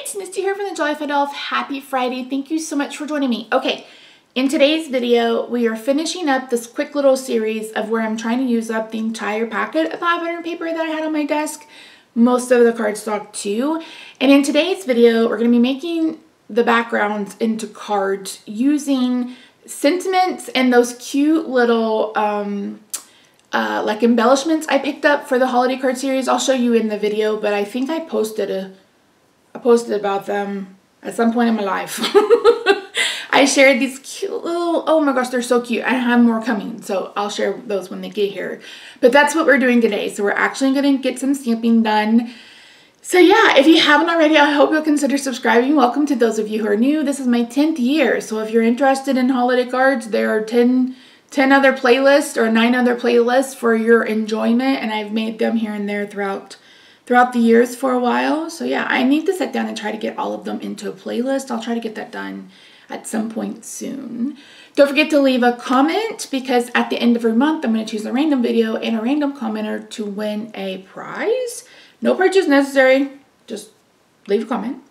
it's Misty here from TheJollyFatElf. Happy Friday. Thank you so much for joining me. Okay, in today's video, we are finishing up this quick little series of where I'm trying to use up the entire packet of pattern paper that I had on my desk, most of the cardstock too. And in today's video, we're going to be making the backgrounds into cards using sentiments and those cute little like embellishments I picked up for the holiday card series. I'll show you in the video, but I think I posted about them at some point in my life. I shared these cute little, oh my gosh, they're so cute. I have more coming, so I'll share those when they get here. But that's what we're doing today. So we're actually going to get some stamping done. So yeah, if you haven't already, I hope you'll consider subscribing. Welcome to those of you who are new. This is my 10th year. So if you're interested in holiday cards, there are 10 other playlists or 9 other playlists for your enjoyment. And I've made them here and there throughout the years for a while. So yeah, I need to sit down and try to get all of them into a playlist. I'll try to get that done at some point soon. Don't forget to leave a comment, because at the end of every month, I'm going to choose a random video and a random commenter to win a prize. No purchase necessary, just leave a comment.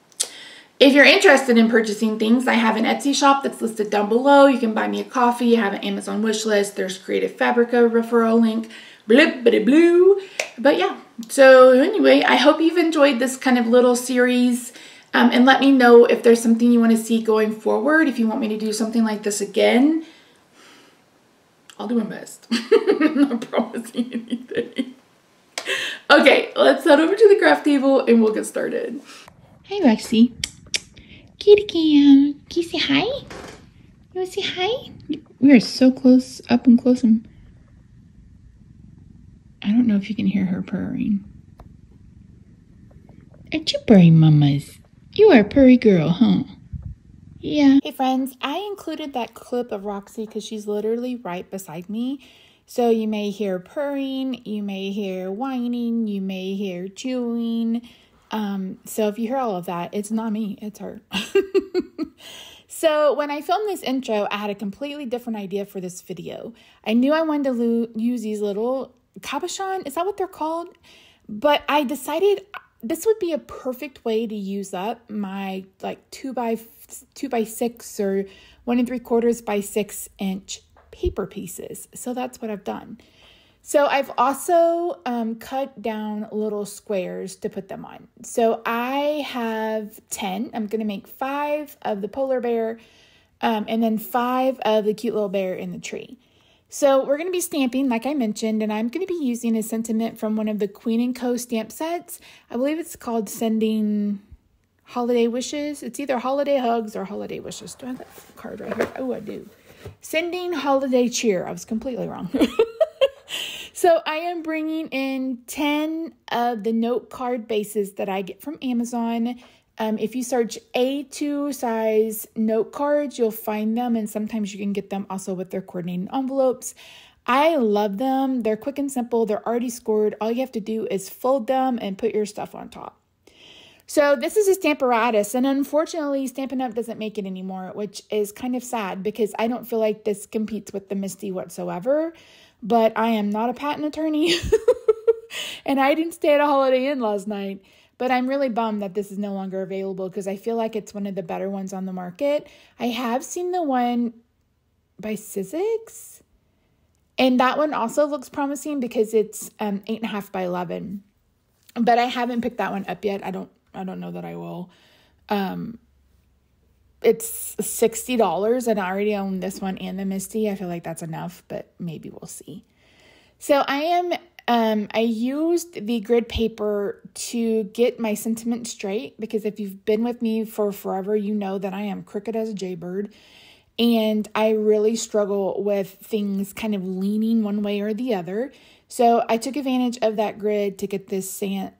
If you're interested in purchasing things, I have an Etsy shop that's listed down below. You can buy me a coffee. I have an Amazon wish list. There's Creative Fabrica referral link. Blippity blue. But yeah, so anyway, I hope you've enjoyed this kind of little series. And let me know if there's something you want to see going forward. If you want me to do something like this again, I'll do my best. I'm not promising anything. Okay, let's head over to the craft table and we'll get started. Hi, Roxy. Kitty Cam. Can you say hi? You want to say hi? We are so close, up and close. And I don't know if you can hear her purring. Aren't you purring, mamas? You are a purry girl, huh? Yeah. Hey friends, I included that clip of Roxy because she's literally right beside me. So you may hear purring, you may hear whining, you may hear chewing. So if you hear all of that, it's not me, it's her. So when I filmed this intro, I had a completely different idea for this video. I knew I wanted to use these little cabochon, is that what they're called? But I decided this would be a perfect way to use up my like 2x6 or 1 3/4 by 6 inch paper pieces. So that's what I've done. So I've also cut down little squares to put them on. So I have 10. I'm going to make 5 of the polar bear and then 5 of the cute little bear in the tree. So we're going to be stamping, like I mentioned, and I'm going to be using a sentiment from one of the Queen & Co. stamp sets. I believe it's called Sending Holiday Wishes. It's either Holiday Hugs or Holiday Wishes. Do I have that card right here? Oh, I do. Sending Holiday Cheer. I was completely wrong. So I am bringing in 10 of the note card bases that I get from Amazon. If you search A2 size note cards, you'll find them, and sometimes you can get them also with their coordinating envelopes. I love them. They're quick and simple. They're already scored. All you have to do is fold them and put your stuff on top. So this is a Stamparatus, and unfortunately Stampin' Up! Doesn't make it anymore, which is kind of sad because I don't feel like this competes with the Misty whatsoever. But I am not a patent attorney, and I didn't stay at a Holiday Inn last night. But I'm really bummed that this is no longer available because I feel like it's one of the better ones on the market. I have seen the one by Sizzix, and that one also looks promising because it's 8.5 by 11. But I haven't picked that one up yet. I don't know that I will. It's $60 and I already own this one and the Misty. I feel like that's enough, but maybe we'll see. So I used the grid paper to get my sentiment straight, because if you've been with me for forever, you know that I am crooked as a jaybird, and I really struggle with things kind of leaning one way or the other. So I took advantage of that grid to get this stamp,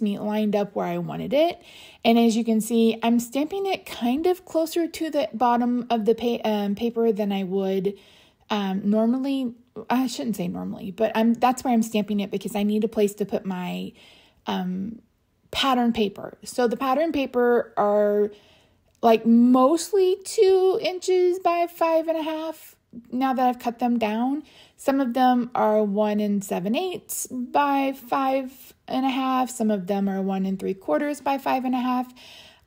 lined up where I wanted it. And as you can see, I'm stamping it kind of closer to the bottom of the paper than I would normally. I shouldn't say normally, but that's why I'm stamping it, because I need a place to put my pattern paper. So the pattern paper are like mostly 2 inches by 5.5. Now that I've cut them down, some of them are 1 7/8 by 5.5. Some of them are 1 3/4 by 5.5.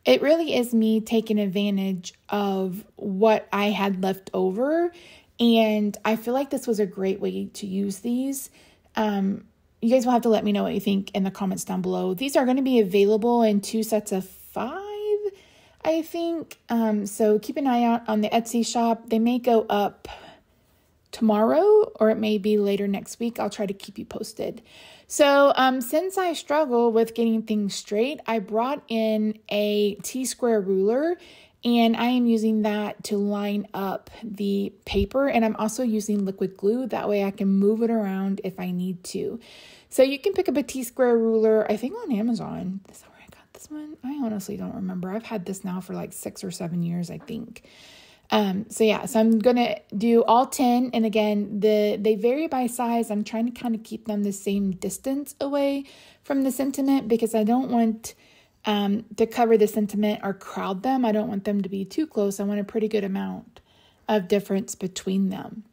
It really is me taking advantage of what I had left over. And I feel like this was a great way to use these. You guys will have to let me know what you think in the comments down below. These are going to be available in 2 sets of 5, I think. So keep an eye out on the Etsy shop. They may go up tomorrow or it may be later next week. I'll try to keep you posted. So since I struggle with getting things straight, I brought in a T-square ruler and I am using that to line up the paper, and I'm also using liquid glue. That way I can move it around if I need to. So you can pick up a T-square ruler, I think on Amazon. Is that where I got this one? I honestly don't remember. I've had this now for like 6 or 7 years, I think. So I'm going to do all 10. And again, they vary by size. I'm trying to kind of keep them the same distance away from the sentiment because I don't want to cover the sentiment or crowd them. I don't want them to be too close. I want a pretty good amount of difference between them.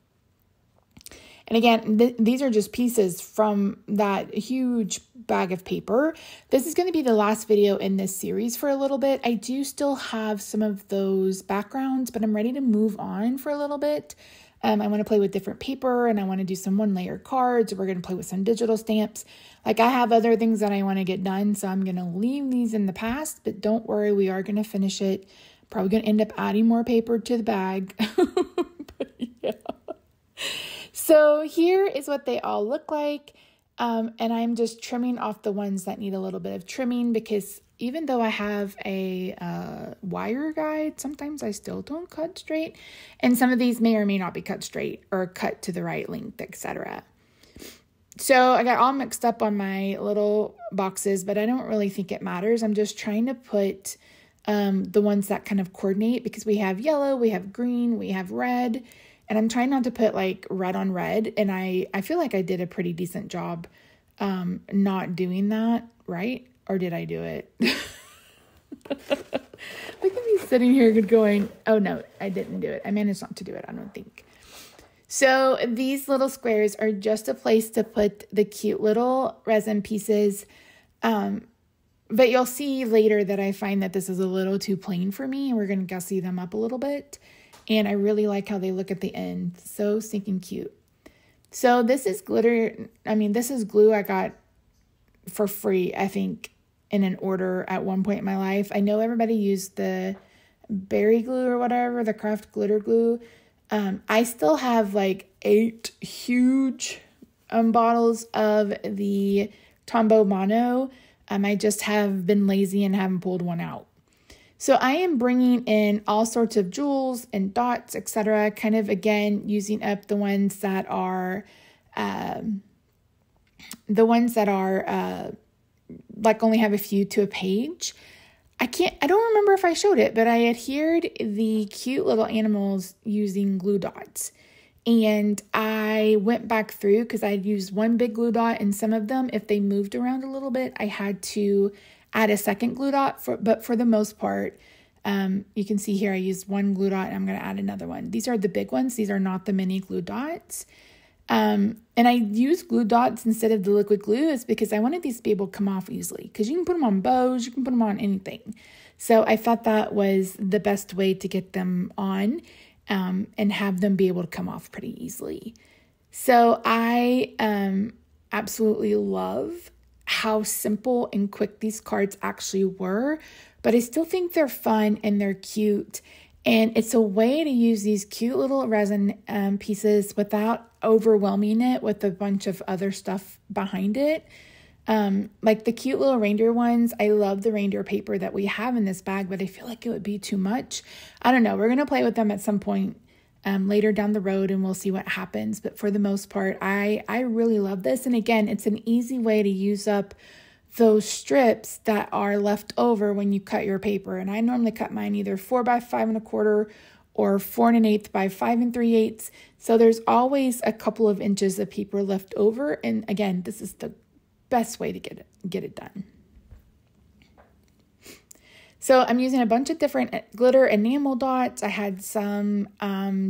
And again, these are just pieces from that huge bag of paper. This is going to be the last video in this series for a little bit. I do still have some of those backgrounds, but I'm ready to move on for a little bit. I want to play with different paper and I want to do some 1-layer cards. We're going to play with some digital stamps. Like I have other things that I want to get done. So I'm going to leave these in the past, but don't worry, we are going to finish it. Probably going to end up adding more paper to the bag. But yeah. So here is what they all look like. And I'm just trimming off the ones that need a little bit of trimming because even though I have a wire guide, sometimes I still don't cut straight. And some of these may or may not be cut straight or cut to the right length, etc. So I got all mixed up on my little boxes, but I don't really think it matters. I'm just trying to put the ones that kind of coordinate because we have yellow, we have green, we have red. And I'm trying not to put like red on red. And I feel like I did a pretty decent job not doing that, right? Or did I do it? Look at me sitting here going, oh no, I didn't do it. I managed not to do it, I don't think. So these little squares are just a place to put the cute little resin pieces. But you'll see later that I find that this is a little too plain for me. And we're going to gussy them up a little bit. And I really like how they look at the end. So stinking cute. So this is glitter. This is glue I got for free, I think, in an order at one point in my life. I know everybody used the berry glue or whatever, the craft glitter glue. I still have like 8 huge bottles of the Tombow Mono. I just have been lazy and haven't pulled one out. So I am bringing in all sorts of jewels and dots, etc. Kind of, again, using up the ones that are, like only have a few to a page. I don't remember if I showed it, but I adhered the cute little animals using glue dots. And I went back through because I'd used one big glue dot, and some of them, if they moved around a little bit, I had to add a second glue dot, but for the most part, you can see here I used one glue dot and I'm going to add another one. These are the big ones. These are not the mini glue dots. And I use glue dots instead of the liquid glue is because I wanted these to be able to come off easily because you can put them on bows, you can put them on anything. So I thought that was the best way to get them on and have them be able to come off pretty easily. So I absolutely love how simple and quick these cards actually were, but I still think they're fun and they're cute. And it's a way to use these cute little resin pieces without overwhelming it with a bunch of other stuff behind it. Like the cute little reindeer ones. I love the reindeer paper that we have in this bag, but I feel like it would be too much. I don't know. We're going to play with them at some point later down the road and we'll see what happens. But for the most part, I really love this. And again, it's an easy way to use up those strips that are left over when you cut your paper. And I normally cut mine either 4 by 5 1/4 or 4 1/8 by 5 3/8. So there's always a couple of inches of paper left over. And again, this is the best way to get it done. So I'm using a bunch of different glitter enamel dots. I had some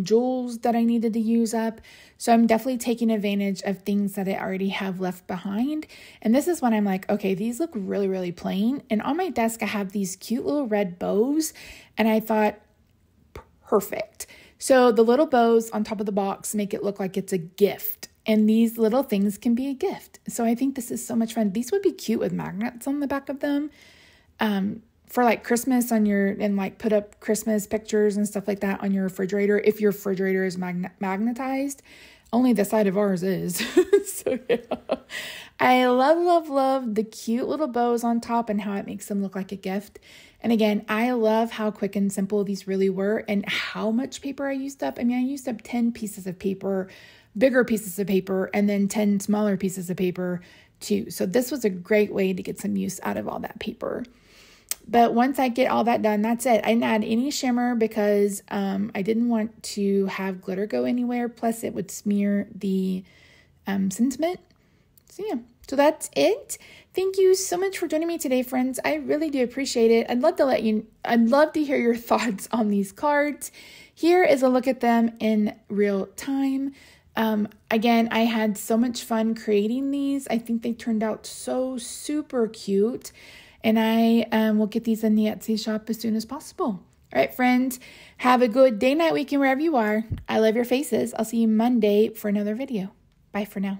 jewels that I needed to use up. So I'm definitely taking advantage of things that I already have left behind. And this is when I'm like, okay, these look really, really plain. And on my desk, I have these cute little red bows. And I thought, perfect. So the little bows on top of the box make it look like it's a gift. And these little things can be a gift. So I think this is so much fun. These would be cute with magnets on the back of them. For like Christmas and like put up Christmas pictures and stuff like that on your refrigerator. If your refrigerator is magnetized, only the side of ours is. So yeah, I love the cute little bows on top and how it makes them look like a gift. And again, I love how quick and simple these really were and how much paper I used up. I mean, I used up 10 pieces of paper, bigger pieces of paper, and then 10 smaller pieces of paper too. So this was a great way to get some use out of all that paper. But once I get all that done, that's it. I didn't add any shimmer because I didn't want to have glitter go anywhere. Plus, it would smear the sentiment. So yeah, so that's it. Thank you so much for joining me today, friends. I really do appreciate it. I'd love to hear your thoughts on these cards. Here is a look at them in real time. Again, I had so much fun creating these. I think they turned out so super cute. And I will get these in the Etsy shop as soon as possible. All right, friends, have a good day, night, weekend, wherever you are. I love your faces. I'll see you Monday for another video. Bye for now.